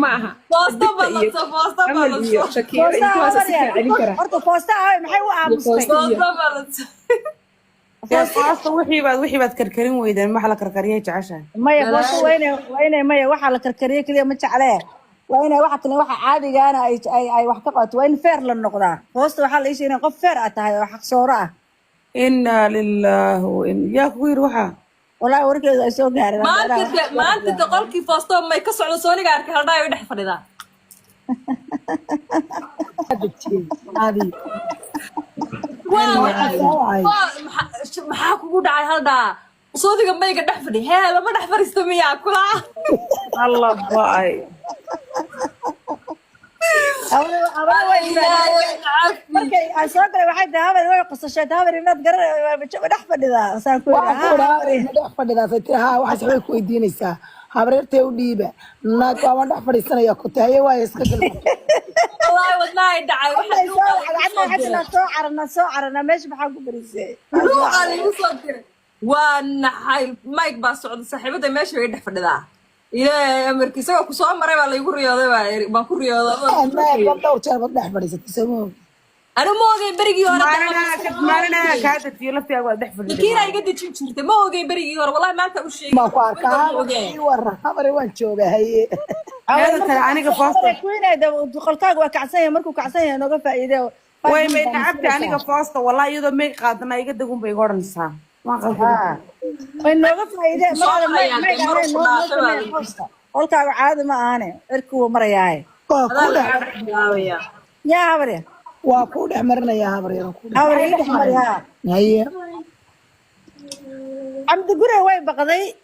maaha Foosta Digta baladso Amal iyo Shakira iyo kuwaas si fiican celin kara horta foosta ah maxay u aamustay Foosta baladso wixii baad karkarin weydeen waxa la karkariyay jeceshahay maya foosta wayne maya waxa la karkariyay kaliya ma jeclee wayne waxa kale waxa caadigaana ay wax ka qato waa in fair la noqdaa foosta waxa la isheeyay qof fair ah tahay oo xaq sooro ah inna lillahi wa inna yaa ku yiri waxa والله وركيد ay soo gaareen maanta qolkii foosto may ka socdo sooniga arkay haldhaa ay dhex fadhidaa maxaa kugu dhacay haldhaa soodiga mayga dhex fadhi hee lama dhex fadhiisto miyaa kula Allah baay markay ay soo galay waxay dahabay way qosashay dahabay inaad garan dhex fadhidaa saan ku dhex fadhidaa fatiha waxa saxay ku weydiinaysaa habreertay u dhiiba naag waa dhex fadhiisanaya ku tahay waa iska galay wallahi wadnaay dhacay waxa soo carana meesha maxaa ku barisay waa naxay mike baa socda saaxiibada meesha way dhex fadhidaa ilaahay amarkiisa ku soo maray baa la igu riyooday baan ku riyooday dhowr jeer baad dhex fadhiisatay soo أنا ما أوجي بريجي ورا مالنا كاتب في لفتي أقعد أحفظ كيرا يقدر تشرت ما أوجي بريجي ورا والله ما أنت وش شيء ما فاك ورا خبري وين شوقة هي هذا ترى أنا قفاصة كوين هذا دخلتاج وكعسية مركو كعسية نوقف فائدة وين ما تعبت أنا قفاصة والله يدا ما قادنا يقدر يقوم بيقارن سا ما قصدي وين نوقف فائدة ما قلت عاد ما أنا أركو مرياي يا عبري وأقول أمرنا يا عبري عبري يا هي عم تقولي وين بقضي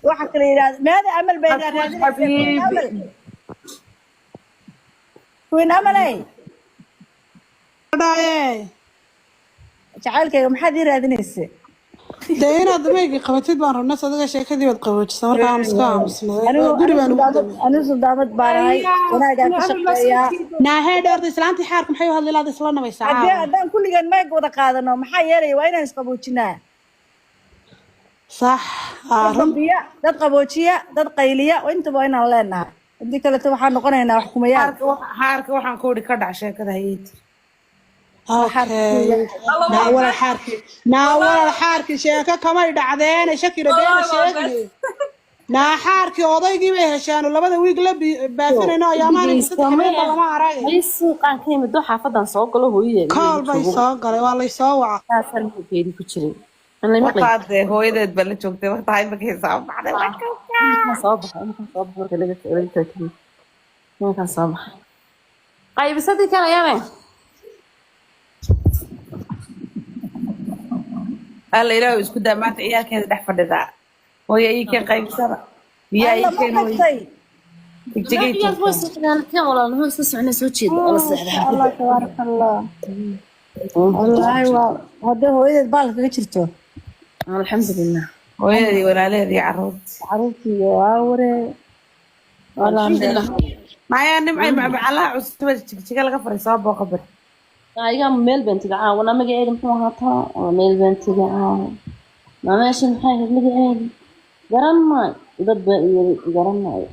وحكي لي ماذا عمل بين حبيبي وين عملي داي جعلك يوم حد يرادنيس داينا دميقي قبتيد بان ربنا صدقا شيكدي باد قبوجسا marka aan iska aamusnaa أنا صدامت باراي وأنا قاعد أشتغل ناهي دورت إسلامتي حارك محيو هذا اللي إسلامنا بيساعد أدان كل جن ما يقول قادنا محيري وين نسقبوشنا صح ربيع دد قبوشية دد قيلية وأنت بين لنا دي كلا توحى نقولنا حكوميات حارك وحن كوري كذا عشان كذا هيت ناول الحارك شيكا كما يدعدين شكل دين شيكلي نا حاركي odaygii bay heshaan labada wiig la baafinayno ayaamahan saddex lama arag ay suuqan ka yimid xaafadan soo galo hooyadeed kool bay soo galay waa la soo waca taasaan geedi ku jiray anay maqlay waqti hooyadeed bal la joogtay waqti ay markay soo baxday soo baxay laga tagay ninkan soo baxay qaybisadii kale yaame alla ilaahu isku daa maanta ciyaalkeeda dhex fadhidaa hooyo ii keen qaybsada biyaa ii keen كان والله هو سمعنا سوتشي الله صحيح الله تبارك الله والله هذا هو إذا بالك كشرته الحمد لله hooyadii walaalahedii عروتي وأوري الحمد لله معايا نمعي macalaha cusub jigjiga laga faray soo booqo bir ayaga meel bentiga wana magaceedu muxuu ahaa meel bentiga ma meesha maxay magaceedu garanay dad garanay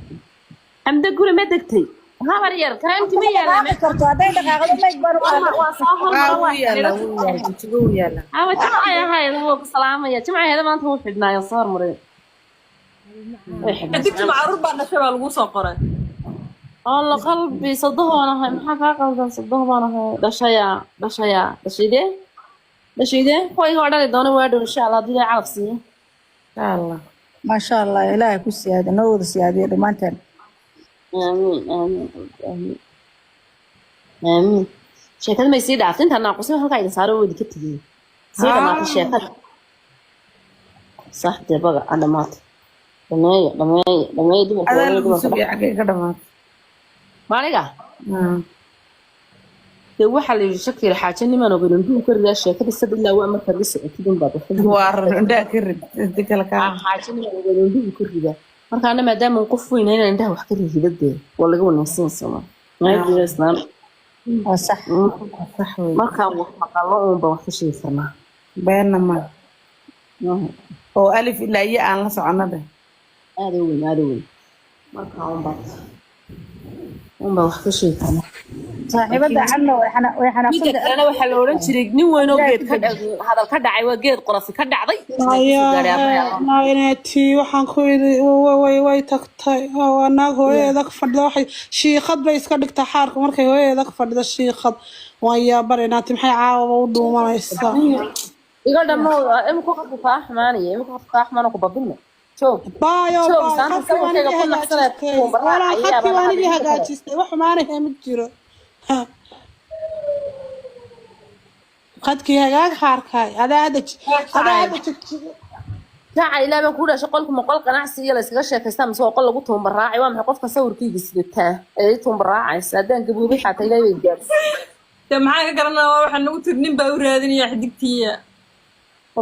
amda guri ma degtay habar yar kareemti ma yaala ما كرتوا هذا دقيقة ما يقبلوا yaala awa jimcaya hayda wuu salaamaya jimcayada maanta wuu xidhnaayo soo maray أديك معروف بعد شباب الوصل قرن الله قلبي صدقونا هاي محاكا قلبي صدقونا هاي دشيده هاي هو عدد دوني وادو إن شاء الله دي عارف سي إن شاء الله ما شاء الله إلهي كل سيادة نور سيادة دمانتن آمين شيكاد ما يصير عارفين تانا قسمي هلقا إذا صاروا ودي كتجي سيدا ما في شيكاد صح دي بقى أنا مات دمي دي هذا اللي سوي حقيقة دمات مالك waxa la shakir xaaje niman oo gudun ku riyaa sheekada sad ilaa waa marka la socodin baad war inda ka rid kala ka xaaje niman oo gudun ku riyaa marka ana maadaama qof weyn inaan indaha wax ka rididee waa laga wanaagsan sama maayay islaan صح marka wax maqalo oo ba wax sheey farma beena ma oo alif ilaa ya aan la soconada aad weyn marka oo baa unbaa wax ka sheegana saaxiibada canna way midda xanaaqsan kalena waxaa la odhan jiray nin weyn oo geed hadal ka dhacay waa geed qorofi ka dhacday naayahenayti waxaan ku yidhi way tagtay waa naag hooyadeeda ka fadhida waxay shiiqad bay iska dhigtaa xaarka markay hooyadeeda ka fadhida shiiqad waan yaabaraynaati maxay caawaba u dhuumanaysaa iga dhamo imika qofka kaa xumaanaya imika qofka kaa xumaana ku babinna joog baayo joog saanta sawirkayga ku naqsaneed khadkii waanigii hagaajistay wax xumaanaya ma jiro khadkii hagaag xaarkaay adaa hadda jaaca ilaa baan ku dhashay qolku ma qol ganacsi iyo la iskaga sheekaystaa mise waa qol lagu tuunbaraacay waa maxay qofka sawirkayga sidataa ee tuunbaraacaysa haddaan gaboobay xataa ilaa way gaarsi maxaa ka garanaa waxaa nagu tiri nin baa u raadinaya xidigtiya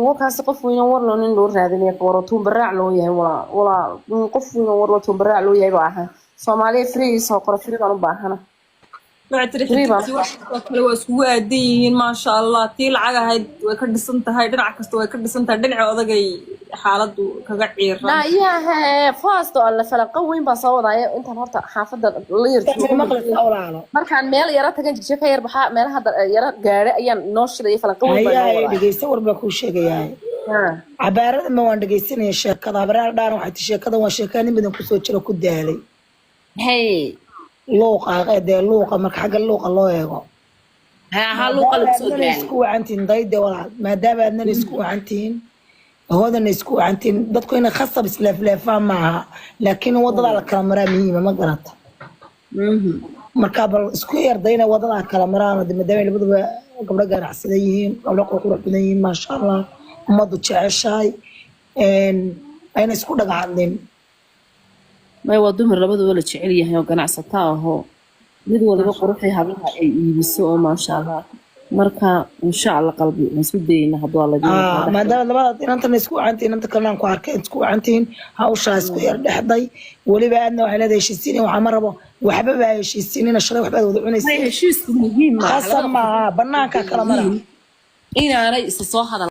walkaasi qof weyn war loo nin loo raadinaya waro tuunbaraac loo yahay walaa qof weyn war loo tuunbaraac loo yahay baa ahaa Soomaaliya free soo qoro free baan u baahana waxay tiri xidigtii kale waa iskugu aadan yihiin maasha Allah tii lacag ahayd way ka dhisan tahay dhinac kasta way ka dhisan tahay dhinaca odagay xaaladdu kaga ciiran naayaha faasto alla falaqa weyn baa soo wadaya intaan horta xaafadda la yarto markaan meel yara tagan jisho ka yar baxa meelaha yara gaare ayaan noo shiday falaqa weyn baa ayaa dhageysta warba ku sheegayay cabaarada ma waan dhageysanay sheekada habaraa dhaan waxay sheekada waa sheekani badan ku soo jira ku daalay hey luuqa qeydee luuqa marka xagga luuqa loo eego ha luuqa lagu soo daalay isku wacantiin dayda walaal maadaama aadna isku wacantiin هودنا isku wacantiin dadku inay khasab isleefleefaan maaha laakiin wadada la kala maraa muhiim ma garata marka bal isku yardayna wadada kala maraan maadaama labaduba gabdho ganacsada yihiin gabdho qurux badan yihiin ma sha Allah umadu jeceshahay ayna isku dhagacadin may waa dumar labaduba la jecel yahay oo ganacsata ahoo mid waliba quruxii hablaha ay iibiso oo ma sha Allah marka insha Allah qalbi isku dayna hadoo la diido maadaama labada inanta isku wacantiin inta kalena ku arkay isku wacantiin hawsha isku yar dhexday waliba aadna waxa leedahay heshiisiin waxa ma rabo waxba baa heshiisiinina shalay waxba wada cunaysaa heshiisku muhiim ma qasama banaanka kala mara inaanay isa soo hadal